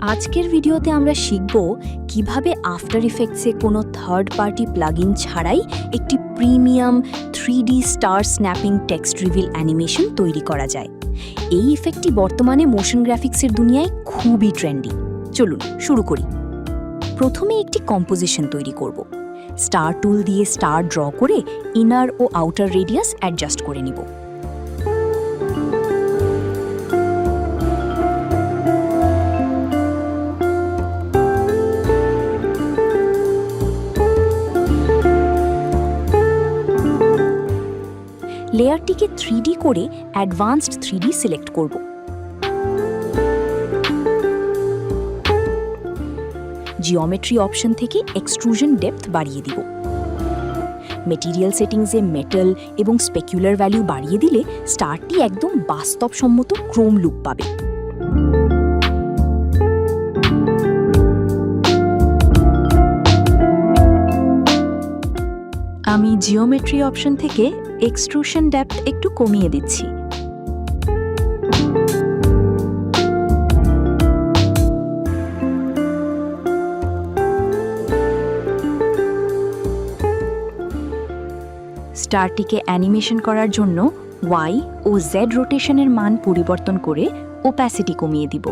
আজকের ভিডিওতে আমরা শিখব কিভাবে আফটার ইফেক্টসে কোনো থার্ড পার্টি প্লাগইন ছাড়াই একটি premium 3D star snapping text reveal animation তৈরি করা যায়। এই ইফেক্টটি বর্তমানে মোশন গ্রাফিক্সের দুনিয়ায় খুবই ট্রেন্ডি। চলুন শুরু করি। প্রথমে একটি কম্পোজিশন তৈরি করব। স্টার টুল দিয়ে স্টার ড্র করে ইনার ও আউটার রেডিয়াস অ্যাডজাস্ট করে নিব। লেয়ারটিকে 3D করে অ্যাডভান্সড 3D সিলেক্ট করব। জিওমেট্রি অপশন থেকে এক্সট্রুশন ডেপথ বাড়িয়ে দিব। মেটেরিয়াল সেটিংসে মেটাল এবং স্পেকুলার ভ্যালু বাড়িয়ে দিলে স্টারটি একদম বাস্তবসম্মত ক্রোম লুক পাবে। আমি জিওমেট্রি অপশন থেকে এক্সট্রুশন ডেপথ একটু কমিয়ে দিচ্ছি। স্টারটিকে অ্যানিমেশন করার জন্য ওয়াই ও জেড রোটেশনের মান পরিবর্তন করে ওপ্যাসিটি কমিয়ে দিব।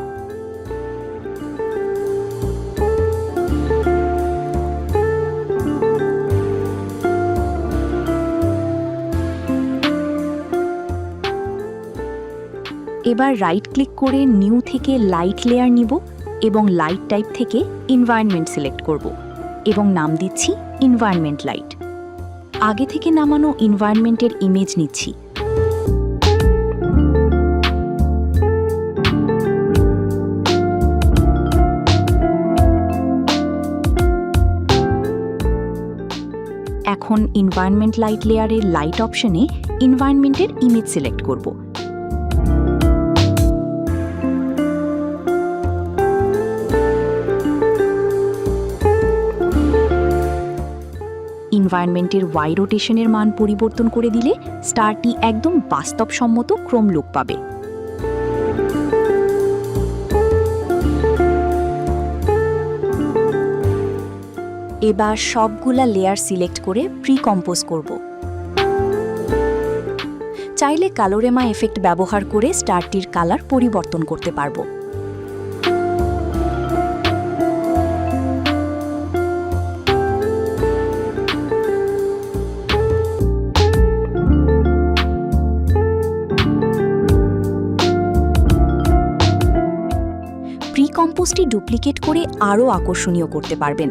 এবার রাইট ক্লিক করে নিউ থেকে লাইট লেয়ার নিব এবং লাইট টাইপ থেকে এনভায়রনমেন্ট সিলেক্ট করব এবং নাম দিচ্ছি এনভায়রনমেন্ট লাইট। আগে থেকে নামানো এনভায়রনমেন্টের ইমেজ নিচ্ছি। এখন এনভায়রনমেন্ট লাইট লেয়ারের লাইট অপশনে এনভায়রনমেন্টের ইমেজ সিলেক্ট করব। এনভায়রনমেন্টের ওয়াই রোটেশনের মান পরিবর্তন করে দিলে স্টারটি একদম বাস্তবসম্মত ক্রোম লুক পাবে। এবার সবগুলা লেয়ার সিলেক্ট করে প্রি কম্পোজ করব। চাইলে কালোরেমা এফেক্ট ব্যবহার করে স্টারটির কালার পরিবর্তন করতে পারবো। কম্পোজটি ডুপ্লিকেট করে আরও আকর্ষণীয় করতে পারবেন।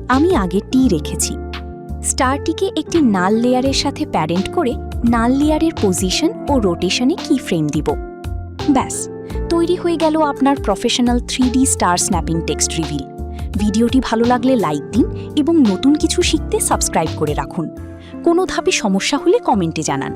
আমি আগে টি রেখেছি। স্টারটিকে একটি নাল লেয়ারের সাথে প্যারেন্ট করে নাল লেয়ারের পজিশন ও রোটেশনে কি ফ্রেম দিব। ব্যাস, তৈরি হয়ে গেল আপনার professional 3D star snapping text reveal. ভিডিওটি ভালো লাগলে লাইক দিন এবং নতুন কিছু শিখতে সাবস্ক্রাইব করে রাখুন। কোনো ধাপে সমস্যা হলে কমেন্টে জানান।